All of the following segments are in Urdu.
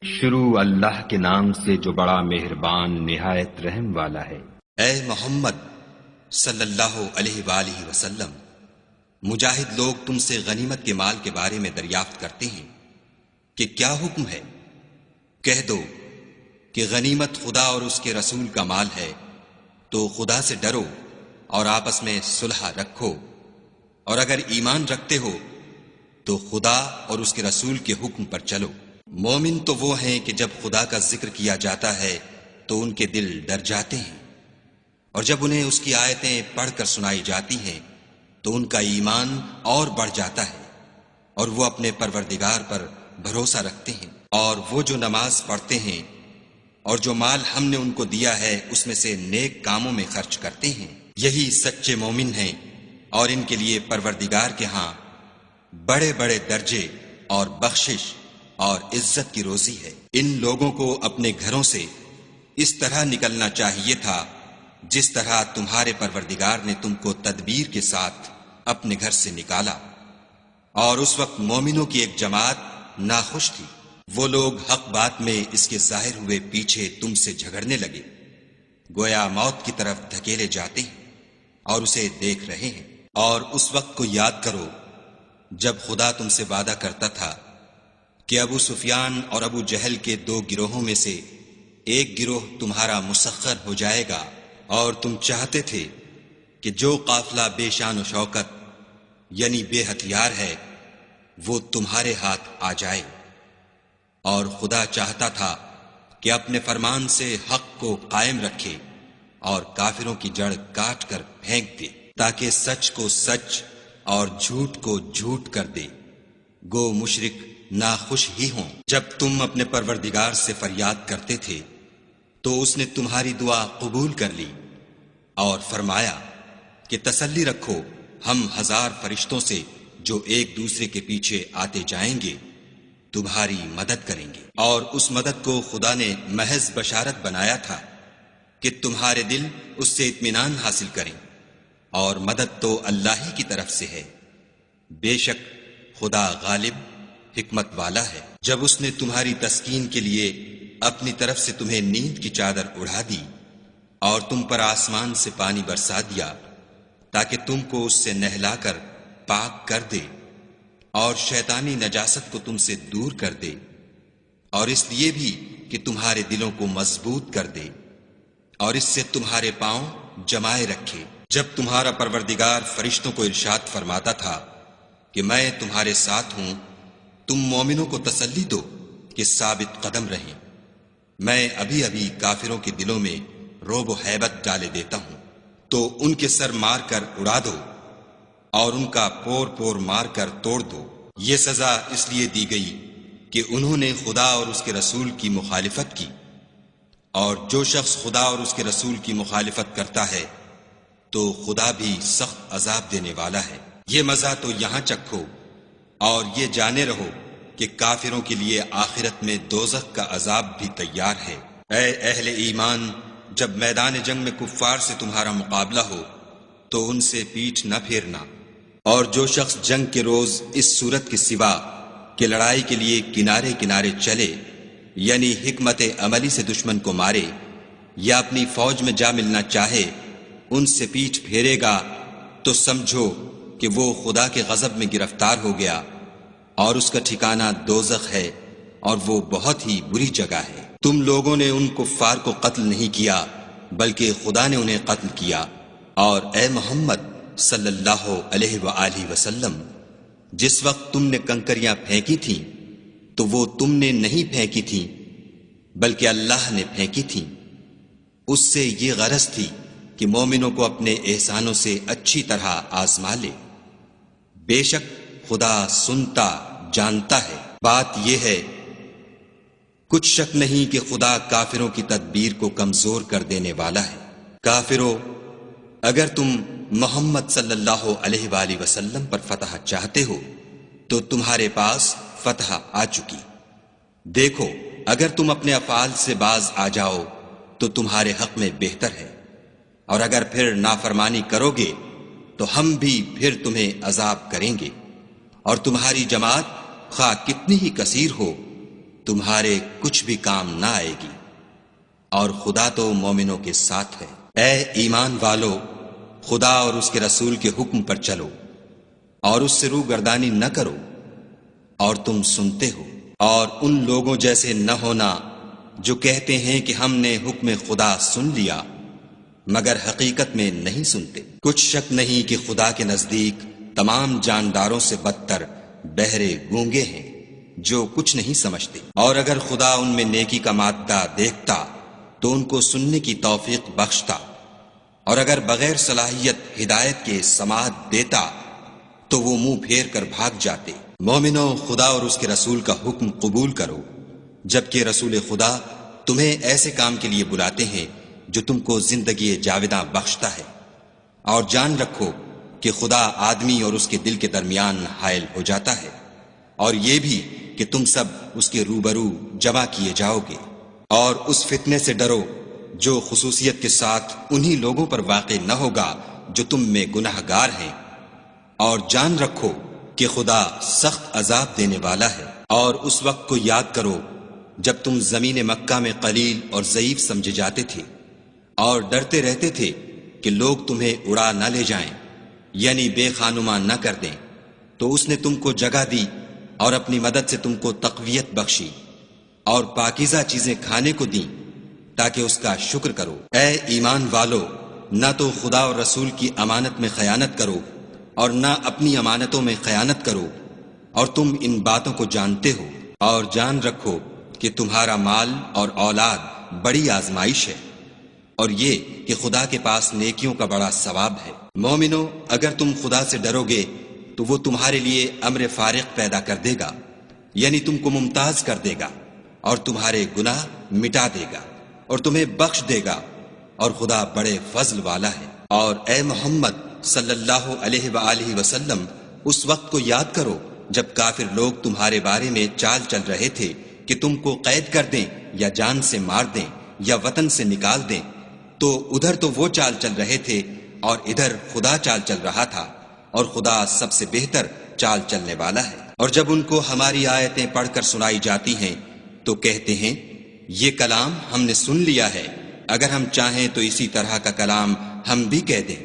شروع اللہ کے نام سے جو بڑا مہربان نہایت رحم والا ہے۔ اے محمد صلی اللہ علیہ وآلہ وسلم، مجاہد لوگ تم سے غنیمت کے مال کے بارے میں دریافت کرتے ہیں کہ کیا حکم ہے؟ کہہ دو کہ غنیمت خدا اور اس کے رسول کا مال ہے، تو خدا سے ڈرو اور آپس میں صلح رکھو، اور اگر ایمان رکھتے ہو تو خدا اور اس کے رسول کے حکم پر چلو۔ مومن تو وہ ہیں کہ جب خدا کا ذکر کیا جاتا ہے تو ان کے دل ڈر جاتے ہیں، اور جب انہیں اس کی آیتیں پڑھ کر سنائی جاتی ہیں تو ان کا ایمان اور بڑھ جاتا ہے، اور وہ اپنے پروردگار پر بھروسہ رکھتے ہیں، اور وہ جو نماز پڑھتے ہیں اور جو مال ہم نے ان کو دیا ہے اس میں سے نیک کاموں میں خرچ کرتے ہیں، یہی سچے مومن ہیں، اور ان کے لیے پروردگار کے ہاں بڑے بڑے درجے اور بخشش اور عزت کی روزی ہے۔ ان لوگوں کو اپنے گھروں سے اس طرح نکلنا چاہیے تھا جس طرح تمہارے پروردگار نے تم کو تدبیر کے ساتھ اپنے گھر سے نکالا، اور اس وقت مومنوں کی ایک جماعت ناخوش تھی۔ وہ لوگ حق بات میں اس کے ظاہر ہوئے پیچھے تم سے جھگڑنے لگے، گویا موت کی طرف دھکیلے جاتے ہیں اور اسے دیکھ رہے ہیں۔ اور اس وقت کو یاد کرو جب خدا تم سے وعدہ کرتا تھا کہ ابو سفیان اور ابو جہل کے دو گروہوں میں سے ایک گروہ تمہارا مسخر ہو جائے گا، اور تم چاہتے تھے کہ جو قافلہ بے شان و شوکت یعنی بے ہتھیار ہے وہ تمہارے ہاتھ آ جائے، اور خدا چاہتا تھا کہ اپنے فرمان سے حق کو قائم رکھے اور کافروں کی جڑ کاٹ کر پھینک دے، تاکہ سچ کو سچ اور جھوٹ کو جھوٹ کر دے۔ گو مشرک ناخوش ہی ہوں۔ جب تم اپنے پروردگار سے فریاد کرتے تھے تو اس نے تمہاری دعا قبول کر لی اور فرمایا کہ تسلی رکھو، ہم 1000 فرشتوں سے جو ایک دوسرے کے پیچھے آتے جائیں گے تمہاری مدد کریں گے۔ اور اس مدد کو خدا نے محض بشارت بنایا تھا کہ تمہارے دل اس سے اطمینان حاصل کریں، اور مدد تو اللہ ہی کی طرف سے ہے، بے شک خدا غالب حکمت والا ہے۔ جب اس نے تمہاری تسکین کے لیے اپنی طرف سے تمہیں نیند کی چادر اڑا دی اور تم پر آسمان سے پانی برسا دیا تاکہ تم کو اس سے نہلا کر پاک کر دے، اور شیطانی نجاست کو تم سے دور کر دے، اور اس لیے بھی کہ تمہارے دلوں کو مضبوط کر دے اور اس سے تمہارے پاؤں جمائے رکھے۔ جب تمہارا پروردگار فرشتوں کو ارشاد فرماتا تھا کہ میں تمہارے ساتھ ہوں، تم مومنوں کو تسلی دو کہ ثابت قدم رہیں، میں ابھی ابھی کافروں کے دلوں میں رعب و ہیبت ڈالے دیتا ہوں، تو ان کے سر مار کر اڑا دو اور ان کا پور پور مار کر توڑ دو۔ یہ سزا اس لیے دی گئی کہ انہوں نے خدا اور اس کے رسول کی مخالفت کی، اور جو شخص خدا اور اس کے رسول کی مخالفت کرتا ہے تو خدا بھی سخت عذاب دینے والا ہے۔ یہ مزہ تو یہاں چکھو اور یہ جانے رہو کہ کافروں کے لیے آخرت میں دوزخ کا عذاب بھی تیار ہے۔ اے اہل ایمان، جب میدان جنگ میں کفار سے تمہارا مقابلہ ہو تو ان سے پیٹھ نہ پھیرنا، اور جو شخص جنگ کے روز اس صورت کے سوا کہ لڑائی کے لیے کنارے کنارے چلے، یعنی حکمت عملی سے دشمن کو مارے یا اپنی فوج میں جا ملنا چاہے، ان سے پیٹھ پھیرے گا تو سمجھو کہ وہ خدا کے غضب میں گرفتار ہو گیا، اور اس کا ٹھکانہ دوزخ ہے، اور وہ بہت ہی بری جگہ ہے۔ تم لوگوں نے ان کفار کو قتل نہیں کیا بلکہ خدا نے انہیں قتل کیا، اور اے محمد صلی اللہ علیہ وآلہ وسلم، جس وقت تم نے کنکریاں پھینکی تھیں تو وہ تم نے نہیں پھینکی تھیں بلکہ اللہ نے پھینکی تھیں، اس سے یہ غرض تھی کہ مومنوں کو اپنے احسانوں سے اچھی طرح آزما لے، بے شک خدا سنتا جانتا ہے۔ بات یہ ہے کچھ شک نہیں کہ خدا کافروں کی تدبیر کو کمزور کر دینے والا ہے۔ کافروں، اگر تم محمد صلی اللہ علیہ وآلہ وسلم پر فتح چاہتے ہو تو تمہارے پاس فتح آ چکی۔ دیکھو، اگر تم اپنے افعال سے باز آ جاؤ تو تمہارے حق میں بہتر ہے، اور اگر پھر نافرمانی کرو گے تو ہم بھی پھر تمہیں عذاب کریں گے، اور تمہاری جماعت خواہ کتنی ہی کثیر ہو تمہارے کچھ بھی کام نہ آئے گی، اور خدا تو مومنوں کے ساتھ ہے۔ اے ایمان والو، خدا اور اس کے رسول کے حکم پر چلو اور اس سے روگردانی نہ کرو، اور تم سنتے ہو، اور ان لوگوں جیسے نہ ہونا جو کہتے ہیں کہ ہم نے حکم خدا سن لیا مگر حقیقت میں نہیں سنتے۔ کچھ شک نہیں کہ خدا کے نزدیک تمام جانداروں سے بدتر بہرے گونگے ہیں جو کچھ نہیں سمجھتے، اور اگر خدا ان میں نیکی کا مادہ دیکھتا تو ان کو سننے کی توفیق بخشتا، اور اگر بغیر صلاحیت ہدایت کے سماعت دیتا تو وہ منہ پھیر کر بھاگ جاتے۔ مومنو، خدا اور اس کے رسول کا حکم قبول کرو، جبکہ رسول خدا تمہیں ایسے کام کے لیے بلاتے ہیں جو تم کو زندگی جاوداں بخشتا ہے، اور جان رکھو کہ خدا آدمی اور اس کے دل کے درمیان حائل ہو جاتا ہے، اور یہ بھی کہ تم سب اس کے روبرو جمع کیے جاؤ گے۔ اور اس فتنے سے ڈرو جو خصوصیت کے ساتھ انہی لوگوں پر واقع نہ ہوگا جو تم میں گناہ گار ہیں، اور جان رکھو کہ خدا سخت عذاب دینے والا ہے۔ اور اس وقت کو یاد کرو جب تم زمین مکہ میں قلیل اور ضعیف سمجھے جاتے تھے اور ڈرتے رہتے تھے کہ لوگ تمہیں اڑا نہ لے جائیں، یعنی بے خانما نہ کر دیں، تو اس نے تم کو جگہ دی اور اپنی مدد سے تم کو تقویت بخشی اور پاکیزہ چیزیں کھانے کو دیں تاکہ اس کا شکر کرو۔ اے ایمان والو، نہ تو خدا اور رسول کی امانت میں خیانت کرو اور نہ اپنی امانتوں میں خیانت کرو، اور تم ان باتوں کو جانتے ہو، اور جان رکھو کہ تمہارا مال اور اولاد بڑی آزمائش ہے، اور یہ کہ خدا کے پاس نیکیوں کا بڑا ثواب ہے۔ مومنو، اگر تم خدا سے ڈرو گے تو وہ تمہارے لیے امر فارق پیدا کر دے گا، یعنی تم کو ممتاز کر دے گا اور تمہارے گناہ مٹا دے گا اور تمہیں بخش دے گا، اور خدا بڑے فضل والا ہے۔ اور اے محمد صلی اللہ علیہ وآلہ وسلم، اس وقت کو یاد کرو جب کافر لوگ تمہارے بارے میں چال چل رہے تھے کہ تم کو قید کر دیں یا جان سے مار دیں یا وطن سے نکال دیں، تو ادھر تو وہ چال چل رہے تھے اور ادھر خدا چال چل رہا تھا، اور خدا سب سے بہتر چال چلنے والا ہے۔ اور جب ان کو ہماری آیتیں پڑھ کر سنائی جاتی ہیں تو کہتے ہیں یہ کلام ہم نے سن لیا ہے، اگر ہم چاہیں تو اسی طرح کا کلام ہم بھی کہہ دیں،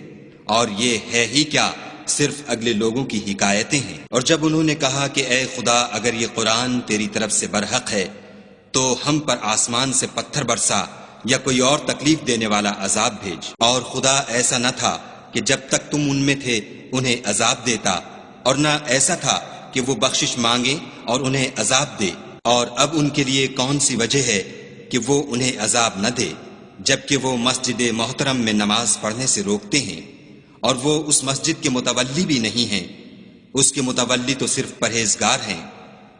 اور یہ ہے ہی کیا، صرف اگلے لوگوں کی حکایتیں ہیں۔ اور جب انہوں نے کہا کہ اے خدا، اگر یہ قرآن تیری طرف سے برحق ہے تو ہم پر آسمان سے پتھر برسا یا کوئی اور تکلیف دینے والا عذاب بھیج۔ اور خدا ایسا نہ تھا کہ جب تک تم ان میں تھے انہیں عذاب دیتا، اور نہ ایسا تھا کہ وہ بخشش مانگے اور انہیں عذاب دے۔ اور اب ان کے لیے کون سی وجہ ہے کہ وہ انہیں عذاب نہ دے، جبکہ وہ مسجد محترم میں نماز پڑھنے سے روکتے ہیں، اور وہ اس مسجد کے متولی بھی نہیں ہیں، اس کے متولی تو صرف پرہیزگار ہیں،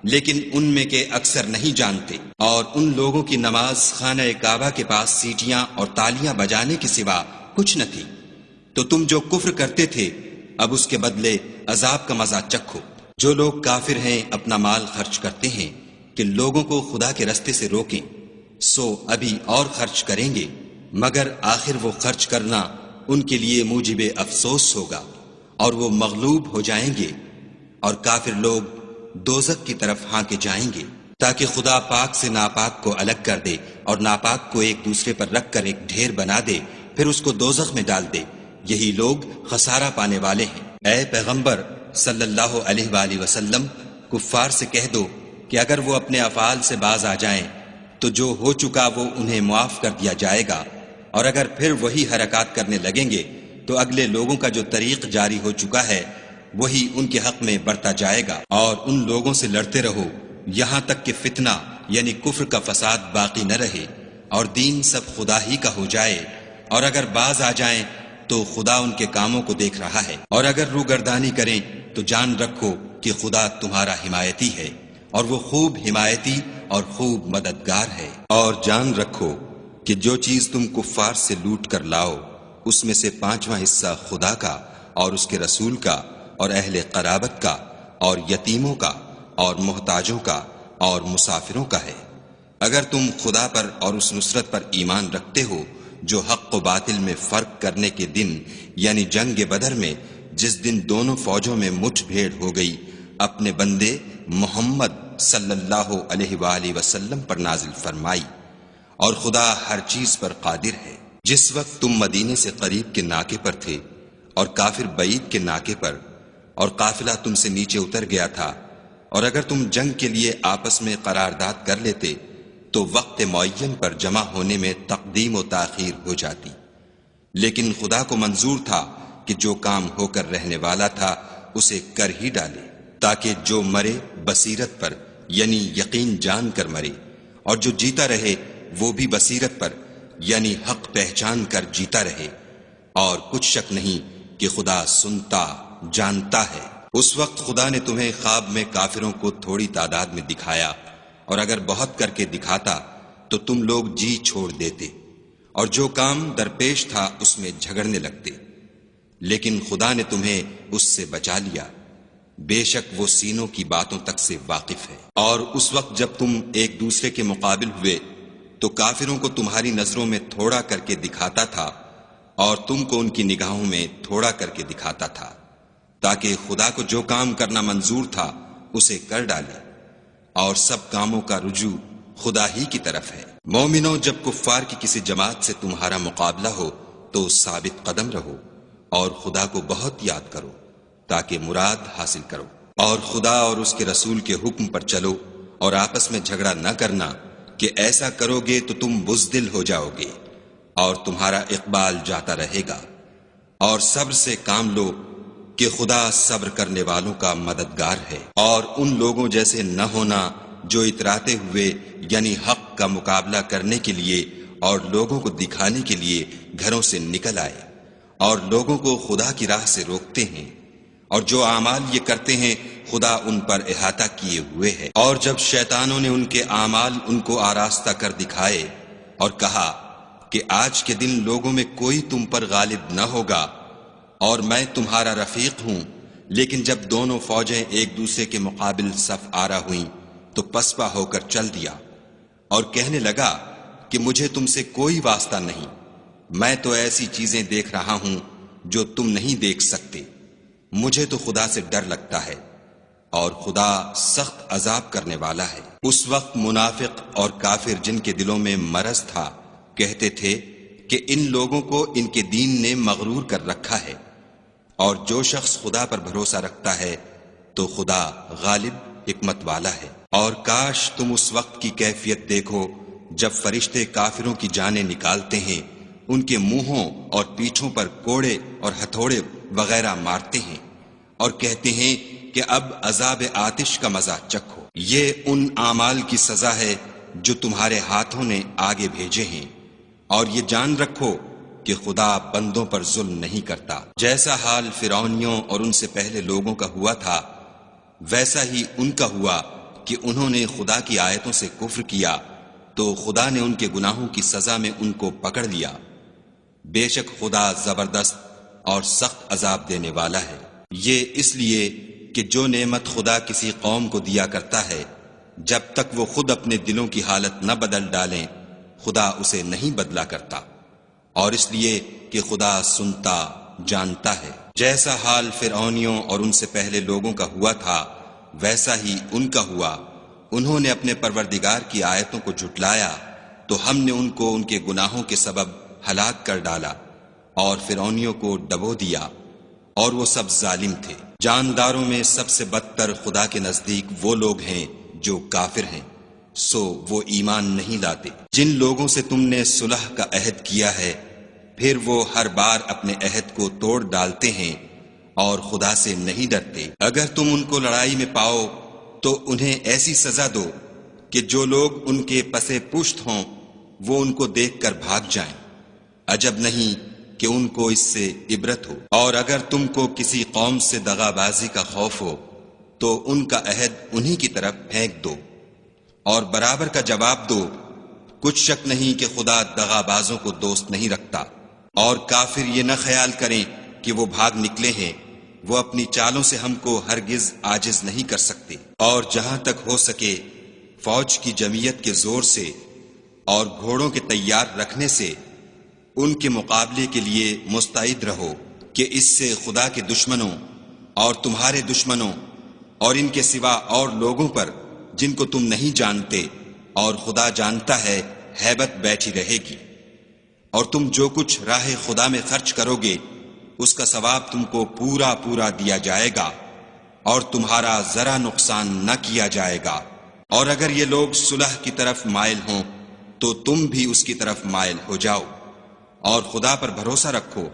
لیکن ان میں کے اکثر نہیں جانتے۔ اور ان لوگوں کی نماز خانہ کعبہ کے پاس سیٹیاں اور تالیاں بجانے کے سوا کچھ نہ تھی، تو تم جو کفر کرتے تھے اب اس کے بدلے عذاب کا مزہ چکھو۔ جو لوگ کافر ہیں اپنا مال خرچ کرتے ہیں کہ لوگوں کو خدا کے رستے سے روکیں، سو ابھی اور خرچ کریں گے، مگر آخر وہ خرچ کرنا ان کے لیے موجب افسوس ہوگا، اور وہ مغلوب ہو جائیں گے، اور کافر لوگ دوزخ کی طرف ہانکے جائیں گے، تاکہ خدا پاک سے ناپاک کو الگ کر دے اور ناپاک کو ایک دوسرے پر رکھ کر ایک ڈھیر بنا دے، پھر اس کو دوزخ میں ڈال دے۔ یہی لوگ خسارہ پانے والے ہیں۔ اے پیغمبر صلی اللہ علیہ وآلہ وسلم، کفار سے کہہ دو کہ اگر وہ اپنے افعال سے باز آ جائیں تو جو ہو چکا وہ انہیں معاف کر دیا جائے گا، اور اگر پھر وہی حرکات کرنے لگیں گے تو اگلے لوگوں کا جو طریق جاری ہو چکا ہے وہی ان کے حق میں برتا جائے گا۔ اور ان لوگوں سے لڑتے رہو یہاں تک کہ فتنہ یعنی کفر کا فساد باقی نہ رہے اور دین سب خدا ہی کا ہو جائے، اور اگر باز آ جائیں تو خدا ان کے کاموں کو دیکھ رہا ہے، اور اگر روگردانی کریں تو جان رکھو کہ خدا تمہارا حمایتی ہے، اور وہ خوب حمایتی اور خوب مددگار ہے۔ اور جان رکھو کہ جو چیز تم کفار سے لوٹ کر لاؤ اس میں سے 5واں حصہ خدا کا اور اس کے رسول کا اور اہل قرابت کا اور یتیموں کا اور محتاجوں کا اور مسافروں کا ہے۔ اگر تم خدا پر اور اس نصرت پر ایمان رکھتے ہو جو حق و باطل میں فرق کرنے کے دن یعنی جنگ بدر میں، جس دن دونوں فوجوں میں مٹھ بھیڑ ہو گئی، اپنے بندے محمد صلی اللہ علیہ وآلہ وسلم پر نازل فرمائی، اور خدا ہر چیز پر قادر ہے۔ جس وقت تم مدینے سے قریب کے ناکے پر تھے اور کافر بعید کے ناکے پر، اور قافلہ تم سے نیچے اتر گیا تھا، اور اگر تم جنگ کے لیے آپس میں قرارداد کر لیتے تو وقت معین پر جمع ہونے میں تقدیم و تاخیر ہو جاتی، لیکن خدا کو منظور تھا کہ جو کام ہو کر رہنے والا تھا اسے کر ہی ڈالے، تاکہ جو مرے بصیرت پر یعنی یقین جان کر مرے، اور جو جیتا رہے وہ بھی بصیرت پر یعنی حق پہچان کر جیتا رہے، اور کچھ شک نہیں کہ خدا سنتا جانتا ہے۔ اس وقت خدا نے تمہیں خواب میں کافروں کو تھوڑی تعداد میں دکھایا، اور اگر بہت کر کے دکھاتا تو تم لوگ جی چھوڑ دیتے، اور جو کام درپیش تھا اس میں جھگڑنے لگتے، لیکن خدا نے تمہیں اس سے بچا لیا، بے شک وہ سینوں کی باتوں تک سے واقف ہے۔ اور اس وقت جب تم ایک دوسرے کے مقابل ہوئے تو کافروں کو تمہاری نظروں میں تھوڑا کر کے دکھاتا تھا، اور تم کو ان کی نگاہوں میں تھوڑا کر کے دکھاتا تھا، تاکہ خدا کو جو کام کرنا منظور تھا اسے کر ڈالے، اور سب کاموں کا رجوع خدا ہی کی طرف ہے۔ مومنوں، جب کفار کی کسی جماعت سے تمہارا مقابلہ ہو تو ثابت قدم رہو، اور خدا کو بہت یاد کرو تاکہ مراد حاصل کرو، اور خدا اور اس کے رسول کے حکم پر چلو، اور آپس میں جھگڑا نہ کرنا کہ ایسا کرو گے تو تم بزدل ہو جاؤ گے اور تمہارا اقبال جاتا رہے گا، اور صبر سے کام لو کہ خدا صبر کرنے والوں کا مددگار ہے۔ اور ان لوگوں جیسے نہ ہونا جو اتراتے ہوئے یعنی حق کا مقابلہ کرنے کے لیے اور لوگوں کو دکھانے کے لیے گھروں سے نکل آئے اور لوگوں کو خدا کی راہ سے روکتے ہیں، اور جو اعمال یہ کرتے ہیں خدا ان پر احاطہ کیے ہوئے ہے۔ اور جب شیطانوں نے ان کے اعمال ان کو آراستہ کر دکھائے اور کہا کہ آج کے دن لوگوں میں کوئی تم پر غالب نہ ہوگا اور میں تمہارا رفیق ہوں، لیکن جب دونوں فوجیں ایک دوسرے کے مقابل صف آرا ہوئیں تو پسپا ہو کر چل دیا اور کہنے لگا کہ مجھے تم سے کوئی واسطہ نہیں، میں تو ایسی چیزیں دیکھ رہا ہوں جو تم نہیں دیکھ سکتے، مجھے تو خدا سے ڈر لگتا ہے، اور خدا سخت عذاب کرنے والا ہے۔ اس وقت منافق اور کافر جن کے دلوں میں مرض تھا کہتے تھے کہ ان لوگوں کو ان کے دین نے مغرور کر رکھا ہے، اور جو شخص خدا پر بھروسہ رکھتا ہے تو خدا غالب حکمت والا ہے۔ اور کاش تم اس وقت کی کیفیت دیکھو جب فرشتے کافروں کی جانیں نکالتے ہیں، ان کے منہوں اور پیٹھوں پر کوڑے اور ہتھوڑے وغیرہ مارتے ہیں اور کہتے ہیں کہ اب عذاب آتش کا مزہ چکھو، یہ ان اعمال کی سزا ہے جو تمہارے ہاتھوں نے آگے بھیجے ہیں، اور یہ جان رکھو کہ خدا بندوں پر ظلم نہیں کرتا۔ جیسا حال فرعونیوں اور ان سے پہلے لوگوں کا ہوا تھا ویسا ہی ان کا ہوا کہ انہوں نے خدا کی آیتوں سے کفر کیا تو خدا نے ان کے گناہوں کی سزا میں ان کو پکڑ لیا، بے شک خدا زبردست اور سخت عذاب دینے والا ہے۔ یہ اس لیے کہ جو نعمت خدا کسی قوم کو دیا کرتا ہے جب تک وہ خود اپنے دلوں کی حالت نہ بدل ڈالیں خدا اسے نہیں بدلا کرتا، اور اس لیے کہ خدا سنتا جانتا ہے۔ جیسا حال فرعونیوں اور ان سے پہلے لوگوں کا ہوا تھا ویسا ہی ان کا ہوا، انہوں نے اپنے پروردگار کی آیتوں کو جھٹلایا تو ہم نے ان کو ان کے گناہوں کے سبب ہلاک کر ڈالا اور فرعونیوں کو ڈبو دیا، اور وہ سب ظالم تھے۔ جانداروں میں سب سے بدتر خدا کے نزدیک وہ لوگ ہیں جو کافر ہیں، سو وہ ایمان نہیں لاتے۔ جن لوگوں سے تم نے صلح کا عہد کیا ہے پھر وہ ہر بار اپنے عہد کو توڑ ڈالتے ہیں اور خدا سے نہیں ڈرتے۔ اگر تم ان کو لڑائی میں پاؤ تو انہیں ایسی سزا دو کہ جو لوگ ان کے پسے پشت ہوں وہ ان کو دیکھ کر بھاگ جائیں، عجب نہیں کہ ان کو اس سے عبرت ہو۔ اور اگر تم کو کسی قوم سے دغا بازی کا خوف ہو تو ان کا عہد انہی کی طرف پھینک دو اور برابر کا جواب دو، کچھ شک نہیں کہ خدا دغا بازوں کو دوست نہیں رکھتا۔ اور کافر یہ نہ خیال کریں کہ وہ بھاگ نکلے ہیں، وہ اپنی چالوں سے ہم کو ہرگز عاجز نہیں کر سکتے۔ اور جہاں تک ہو سکے فوج کی جمعیت کے زور سے اور گھوڑوں کے تیار رکھنے سے ان کے مقابلے کے لیے مستعد رہو کہ اس سے خدا کے دشمنوں اور تمہارے دشمنوں اور ان کے سوا اور لوگوں پر جن کو تم نہیں جانتے، اور خدا جانتا ہے ہیبت بیٹھی رہے گی، اور تم جو کچھ راہ خدا میں خرچ کرو گے اس کا ثواب تم کو پورا پورا دیا جائے گا، اور تمہارا ذرا نقصان نہ کیا جائے گا۔ اور اگر یہ لوگ صلح کی طرف مائل ہوں تو تم بھی اس کی طرف مائل ہو جاؤ، اور خدا پر بھروسہ رکھو،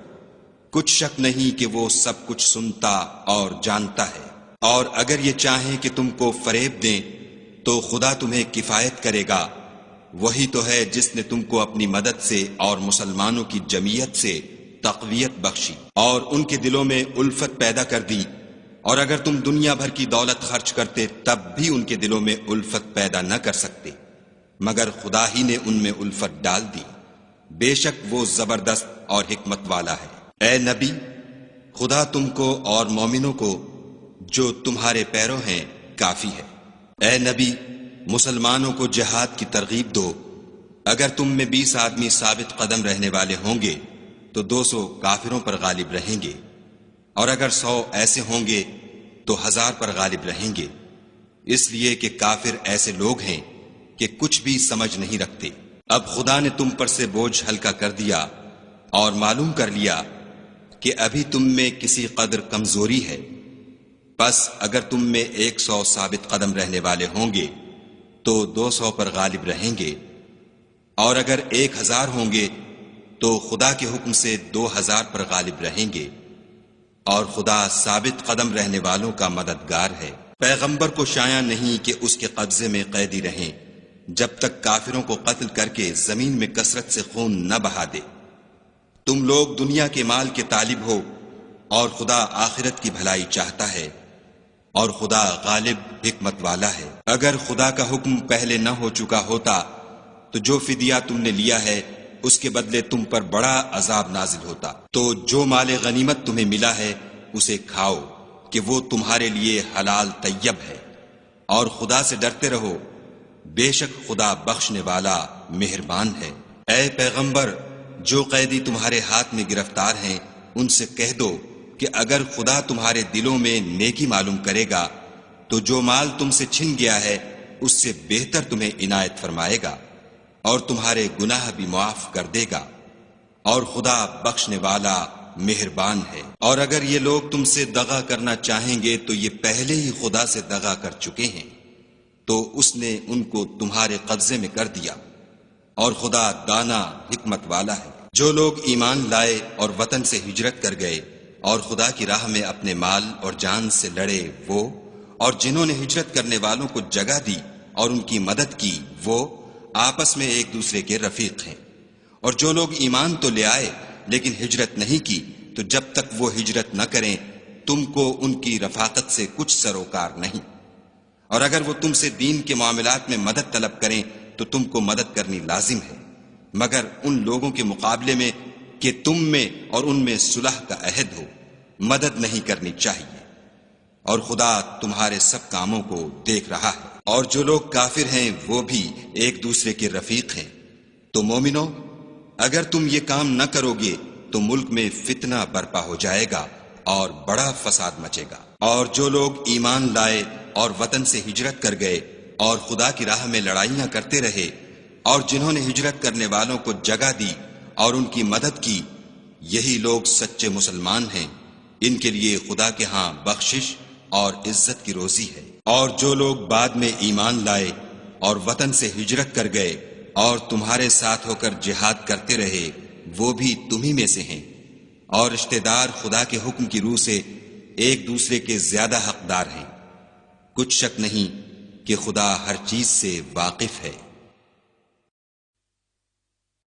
کچھ شک نہیں کہ وہ سب کچھ سنتا اور جانتا ہے۔ اور اگر یہ چاہیں کہ تم کو فریب دیں تو خدا تمہیں کفایت کرے گا، وہی تو ہے جس نے تم کو اپنی مدد سے اور مسلمانوں کی جمعیت سے تقویت بخشی اور ان کے دلوں میں الفت پیدا کر دی، اور اگر تم دنیا بھر کی دولت خرچ کرتے تب بھی ان کے دلوں میں الفت پیدا نہ کر سکتے، مگر خدا ہی نے ان میں الفت ڈال دی، بے شک وہ زبردست اور حکمت والا ہے۔ اے نبی، خدا تم کو اور مومنوں کو جو تمہارے پیرو ہیں کافی ہے۔ اے نبی، مسلمانوں کو جہاد کی ترغیب دو، اگر تم میں 20 آدمی ثابت قدم رہنے والے ہوں گے تو 200 کافروں پر غالب رہیں گے، اور اگر 100 ایسے ہوں گے تو 1000 پر غالب رہیں گے، اس لیے کہ کافر ایسے لوگ ہیں کہ کچھ بھی سمجھ نہیں رکھتے۔ اب خدا نے تم پر سے بوجھ ہلکا کر دیا اور معلوم کر لیا کہ ابھی تم میں کسی قدر کمزوری ہے، بس اگر تم میں 100 ثابت قدم رہنے والے ہوں گے تو 200 پر غالب رہیں گے، اور اگر 1000 ہوں گے تو خدا کے حکم سے 2000 پر غالب رہیں گے، اور خدا ثابت قدم رہنے والوں کا مددگار ہے۔ پیغمبر کو شایع نہیں کہ اس کے قبضے میں قیدی رہیں جب تک کافروں کو قتل کر کے زمین میں کثرت سے خون نہ بہا دے۔ تم لوگ دنیا کے مال کے طالب ہو اور خدا آخرت کی بھلائی چاہتا ہے، اور خدا غالب حکمت والا ہے۔ اگر خدا کا حکم پہلے نہ ہو چکا ہوتا تو جو فدیہ تم نے لیا ہے اس کے بدلے تم پر بڑا عذاب نازل ہوتا۔ تو جو مال غنیمت تمہیں ملا ہے اسے کھاؤ کہ وہ تمہارے لیے حلال طیب ہے، اور خدا سے ڈرتے رہو، بے شک خدا بخشنے والا مہربان ہے۔ اے پیغمبر، جو قیدی تمہارے ہاتھ میں گرفتار ہیں ان سے کہہ دو کہ اگر خدا تمہارے دلوں میں نیکی معلوم کرے گا تو جو مال تم سے چھن گیا ہے اس سے بہتر تمہیں عنایت فرمائے گا، اور تمہارے گناہ بھی معاف کر دے گا، اور خدا بخشنے والا مہربان ہے۔ اور اگر یہ لوگ تم سے دغا کرنا چاہیں گے تو یہ پہلے ہی خدا سے دغا کر چکے ہیں، تو اس نے ان کو تمہارے قبضے میں کر دیا، اور خدا دانا حکمت والا ہے۔ جو لوگ ایمان لائے اور وطن سے ہجرت کر گئے اور خدا کی راہ میں اپنے مال اور جان سے لڑے وہ، اور جنہوں نے ہجرت کرنے والوں کو جگہ دی اور ان کی مدد کی وہ آپس میں ایک دوسرے کے رفیق ہیں۔ اور جو لوگ ایمان تو لے آئے لیکن ہجرت نہیں کی تو جب تک وہ ہجرت نہ کریں تم کو ان کی رفاقت سے کچھ سروکار نہیں، اور اگر وہ تم سے دین کے معاملات میں مدد طلب کریں تو تم کو مدد کرنی لازم ہے، مگر ان لوگوں کے مقابلے میں کہ تم میں اور ان میں صلح کا عہد ہو مدد نہیں کرنی چاہیے، اور خدا تمہارے سب کاموں کو دیکھ رہا ہے۔ اور جو لوگ کافر ہیں وہ بھی ایک دوسرے کے رفیق ہیں۔ تو مومنو، اگر تم یہ کام نہ کرو گے تو ملک میں فتنہ برپا ہو جائے گا اور بڑا فساد مچے گا۔ اور جو لوگ ایمان لائے اور وطن سے ہجرت کر گئے اور خدا کی راہ میں لڑائیاں کرتے رہے، اور جنہوں نے ہجرت کرنے والوں کو جگہ دی اور ان کی مدد کی، یہی لوگ سچے مسلمان ہیں، ان کے لیے خدا کے ہاں بخشش اور عزت کی روزی ہے۔ اور جو لوگ بعد میں ایمان لائے اور وطن سے ہجرت کر گئے اور تمہارے ساتھ ہو کر جہاد کرتے رہے، وہ بھی تمہیں میں سے ہیں، اور رشتہ دار خدا کے حکم کی روح سے ایک دوسرے کے زیادہ حقدار ہیں۔ کچھ شک نہیں کہ خدا ہر چیز سے واقف ہے۔